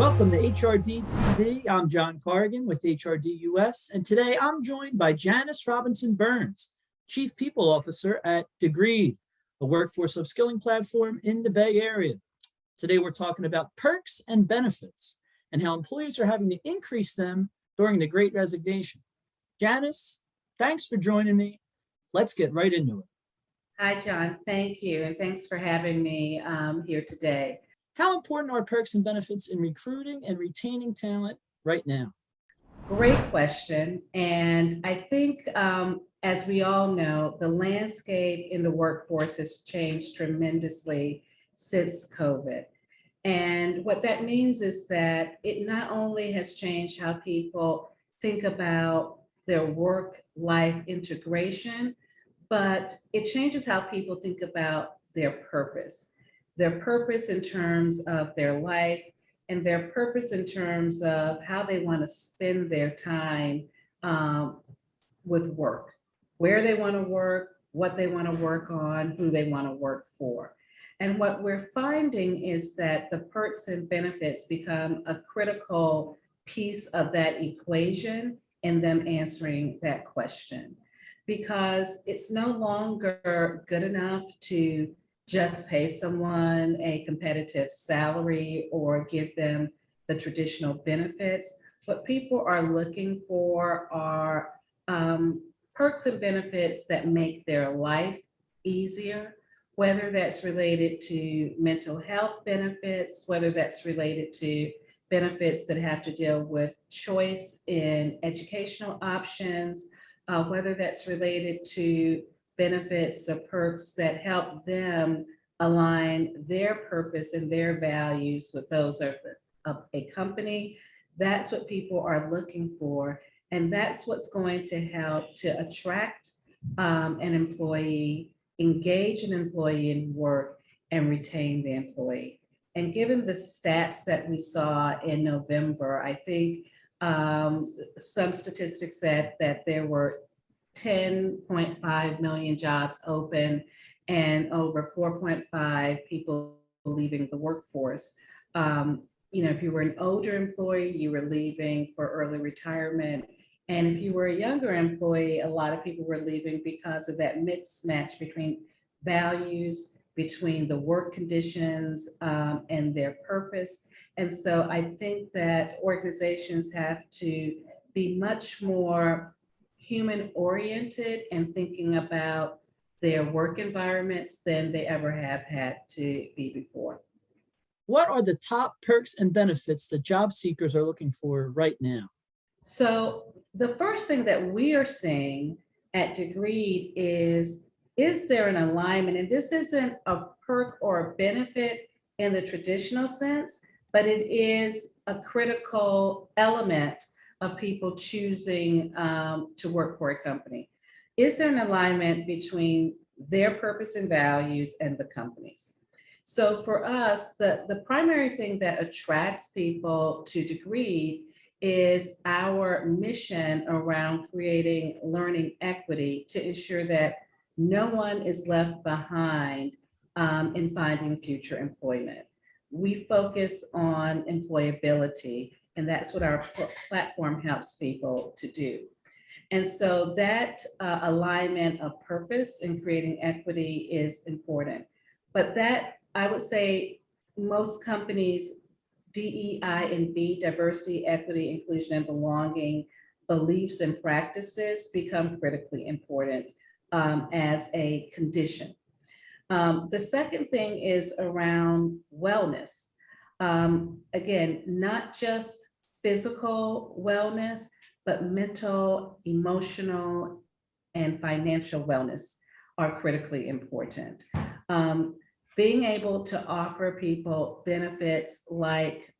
Welcome to HRD TV. I'm John Cargan with HRD US, and today I'm joined by Janice Robinson Burns, Chief People Officer at Degreed, a workforce upskilling platform in the Bay Area. Today we're talking about perks and benefits and how employees are having to increase them during the Great Resignation. Janice, thanks for joining me. Let's get right into it. Hi, John. Thank you. And thanks for having me here today. How important are perks and benefits in recruiting and retaining talent right now? Great question. And I think, as we all know, the landscape in the workforce has changed tremendously since COVID. And what that means is that it not only has changed how people think about their work-life integration, but it changes how people think about their purpose in terms of their life, and their purpose in terms of how they want to spend their time with work, where they want to work, what they want to work on, who they want to work for. And what we're finding is that the perks and benefits become a critical piece of that equation in them answering that question. Because it's no longer good enough to just pay someone a competitive salary or give them the traditional benefits. What people are looking for are perks and benefits that make their life easier, whether that's related to mental health benefits, whether that's related to benefits that have to deal with choice in educational options, whether that's related to benefits or perks that help them align their purpose and their values with those of a company. That's what people are looking for. And that's what's going to help to attract an employee, engage an employee in work, and retain the employee. And given the stats that we saw in November, I think some statistics said that there were 10.5 million jobs open and over 4.5 people leaving the workforce. If you were an older employee, you were leaving for early retirement. And if you were a younger employee, a lot of people were leaving because of that mismatch between values, between the work conditions and their purpose. And so I think that organizations have to be much more human oriented and thinking about their work environments than they ever have had to be before. What are the top perks and benefits that job seekers are looking for right now? So the first thing that we are seeing at Degreed is there an alignment? And this isn't a perk or a benefit in the traditional sense, but it is a critical element of people choosing to work for a company. Is there an alignment between their purpose and values and the company's? So for us, the primary thing that attracts people to Degreed is our mission around creating learning equity to ensure that no one is left behind in finding future employment. We focus on employability, and that's what our platform helps people to do. And so that alignment of purpose in creating equity is important. But that, I would say, most companies, DEI and B, diversity, equity, inclusion, and belonging, beliefs and practices become critically important as a condition. The second thing is around wellness. Again, not just physical wellness, but mental, emotional, and financial wellness are critically important. Being able to offer people benefits like,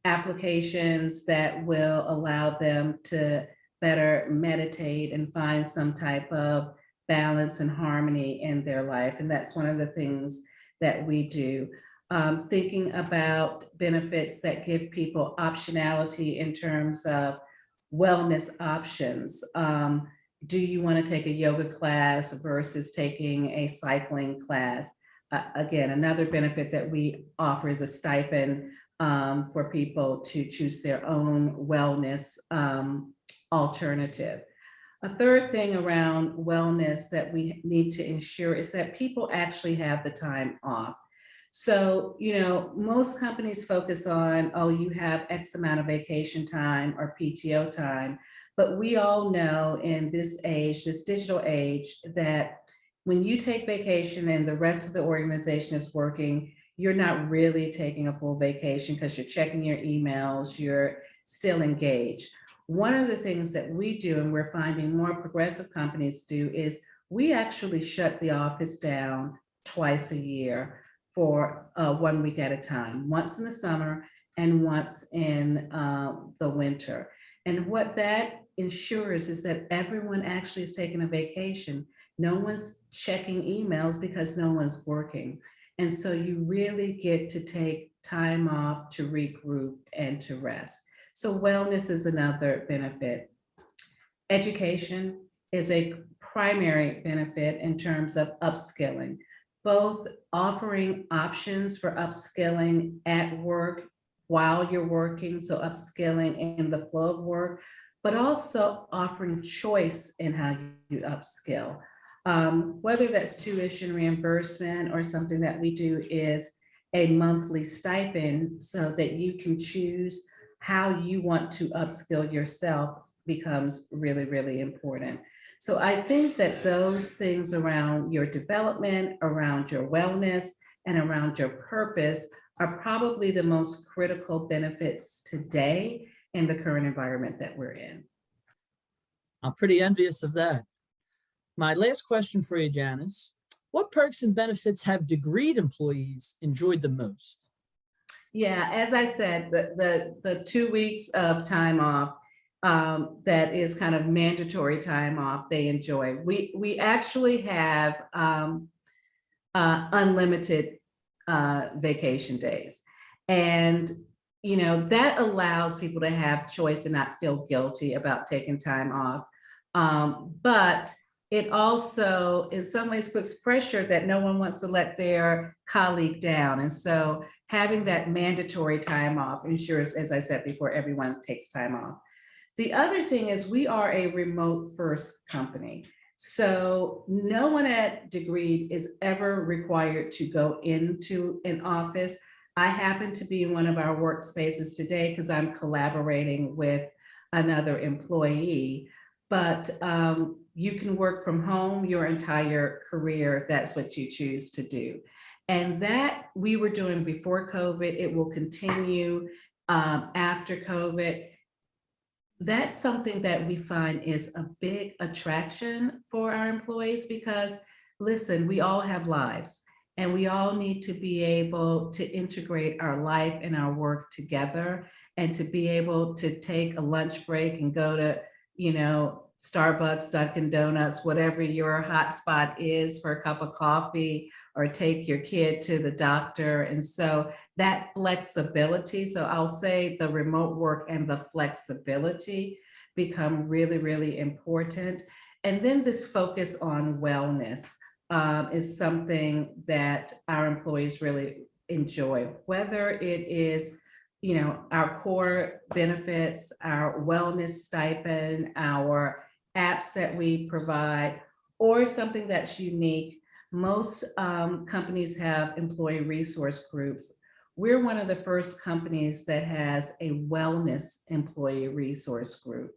applications that will allow them to better meditate and find some type of balance and harmony in their life. And that's one of the things that we do. Thinking about benefits that give people optionality in terms of wellness options. Do you want to take a yoga class versus taking a cycling class? again, another benefit that we offer is a stipend for people to choose their own wellness alternative. A third thing around wellness that we need to ensure is that people actually have the time off. So, most companies focus on, oh, you have X amount of vacation time or PTO time, but we all know in this age, this digital age, that when you take vacation and the rest of the organization is working, you're not really taking a full vacation because you're checking your emails, you're still engaged. One of the things that we do, and we're finding more progressive companies do, is we actually shut the office down twice a year for 1 week at a time, once in the summer and once in the winter. And what that ensures is that everyone actually is taking a vacation. No one's checking emails because no one's working. And so you really get to take time off to regroup and to rest. So wellness is another benefit. Education is a primary benefit in terms of upskilling, both offering options for upskilling at work while you're working, so upskilling in the flow of work, but also offering choice in how you upskill. Whether that's tuition reimbursement or something that we do is a monthly stipend so that you can choose how you want to upskill yourself becomes really, really important. So I think that those things around your development, around your wellness, and around your purpose are probably the most critical benefits today in the current environment that we're in. I'm pretty envious of that. My last question for you, Janice. What perks and benefits have degreed employees enjoyed the most? Yeah, as I said, the 2 weeks of time off, that is kind of mandatory time off, they enjoy. We actually have unlimited vacation days. And that allows people to have choice and not feel guilty about taking time off. But it also, in some ways, puts pressure that no one wants to let their colleague down. And so having that mandatory time off ensures, as I said before, everyone takes time off. The other thing is we are a remote first company. So no one at Degreed is ever required to go into an office. I happen to be in one of our workspaces today because I'm collaborating with another employee, but you can work from home your entire career if that's what you choose to do. And that we were doing before COVID, it will continue after COVID. That's something that we find is a big attraction for our employees because, listen, we all have lives and we all need to be able to integrate our life and our work together and to be able to take a lunch break and go to, Starbucks, Dunkin' Donuts, whatever your hotspot is for a cup of coffee, or take your kid to the doctor. And so that flexibility, so I'll say the remote work and the flexibility become really, really important. And then this focus on wellness is something that our employees really enjoy, whether it is our core benefits, our wellness stipend, our apps that we provide, or something that's unique. Most companies have employee resource groups. We're one of the first companies that has a wellness employee resource group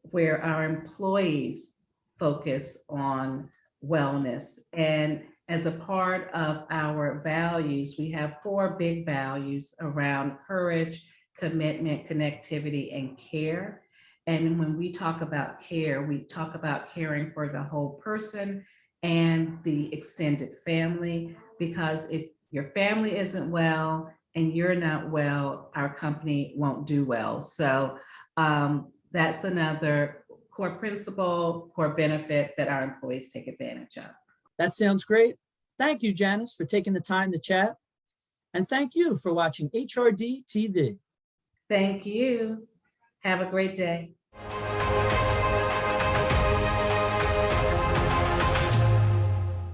where our employees focus on wellness. And as a part of our values, we have 4 big values around courage, commitment, connectivity, and care. And when we talk about care, we talk about caring for the whole person and the extended family, because if your family isn't well and you're not well, our company won't do well. So that's another core principle, core benefit that our employees take advantage of. That sounds great. Thank you, Janice, for taking the time to chat. And thank you for watching HRD TV. Thank you. Have a great day.